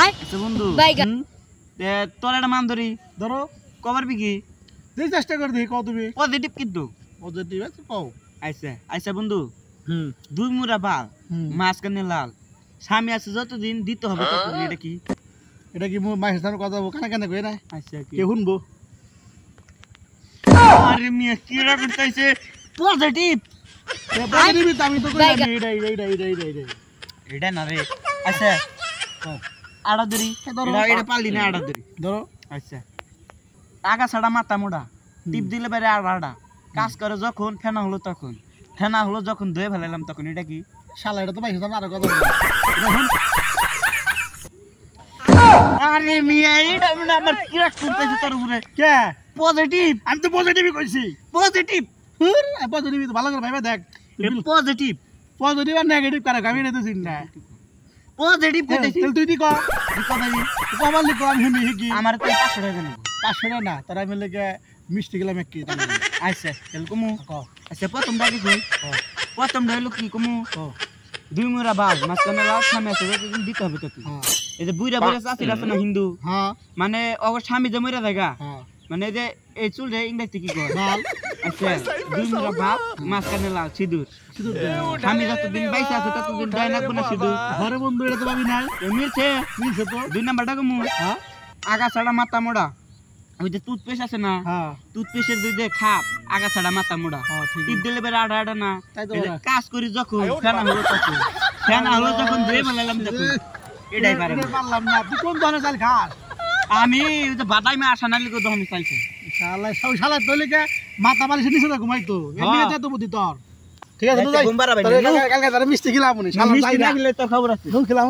আচ্ছা বন্ধু বাইগা তোর একটা মান ধরি ধরো কবার বিকি দেই চেষ্টা করে দেখি কও তুমি পজিটিভ কিন্তু পজিটিভ আছে কও আচ্ছা আচ্ছা বন্ধু হুম দুই মুরা বাল হুম। মাঝখানে লাল স্বামী আছে যতদিন দিতে হবে ততদিন এটা কি এটা কি মোর মাইর সাথে কথা বলবো কানে কানে কই না আচ্ছা কি কে শুনবো আরে মিয়া কি রকম চাইছে পজিটিভ পজিটিভ আমি তো কই বাইগা। এইটা এটা না রে আচ্ছা আড়া ধরি ধরো। এটা পারলি না আড়া ধরি ধরো আচ্ছা আগা ছাড়া মাথা মোড়া টিপ দিলে বেড়ে আড়া কাজ করে যখন ফেনা হলো তখন ফেনা হলো যখন ধুয়ে ফেলাইলাম তখন এটা কি শালা এটা তো মাইর সাথে আর কথা বলবো আরে মিয়া এটা মানে আমার কি রাখতে চাইছে তোর উপরে কে পজিটিভ আমি তো পজিটিভই কইছি পজিটিভ পজিটিভ তো ভালো করে ভাইবা দেখ পজিটিভ পজিটিভ আর নেগেটিভ কারে আমি এটা চিন না পজিটিভ কইতেছি তাহলে তুই দি ক কমাল লিখ আমি শুনি কি আমার তো 500 টাকা নেব 500 টাকা না তারা মিলে গে মিষ্টি গেলাম এক কি আচ্ছা তাহলে কমু ক আচ্ছা প্রথমটা কি কই প্রথমটা হলো কি কমু ক দুই মুরা বাল মাঝখানে লাল স্বামী আছে যতদিন দিতে হবে তত হ্যাঁ এই যে বুইরা বুইরা চাষি আছে না হিন্দু হ্যাঁ মানে অগর স্বামী যে মরে জায়গা হ্যাঁ মানে এই যে এই চুল রে ইংরেজি কি কয় বাল আচ্ছা দুই মুরা বাল মাঝখানে লাল সিঁদুর শুধু স্বামী যতদিন বাইসে আছে ততদিন ডাই লাগবে না সিঁদুর ঘরে বন্ধু এটা তো ভাবি নাই মিলছে মিলছে তো দুই নাম্বারটা কমু হ্যাঁ আগা ছাড়া মাথা মোড়া ওই যে টুথপেস্ট আছে না হ্যাঁ টুথপেস্টের দুই যে খাপ আগা ছাড়া মাথা মোড়া হ্যাঁ ঠিক টিপ দিলে বেড়ে আড়া আড়া না তাই তো এই যে বলা। কাজ করি যখন ফেনা হলো তখন ফেনা হলো যখন ধুয়ে ফেলালাম তখন এটাই পারে এটা পারলাম না তুই কোন ধরনের চাল খাস আমি ওই যে বাদাই মা আসা নালি দহন চাইছে শালা সব শালা তলিকে মাথা বালিশের নিচে না ঘুমাইতো এমনি হ্যাঁ। আছে তো বুদ্ধি তোর ঠিক আছে আচ্ছা, ঘুম পাড়াবে না, কালকে তারা মিষ্টি খেলাম শালা মিষ্টি না খেলে তো খবর আছে খেলাম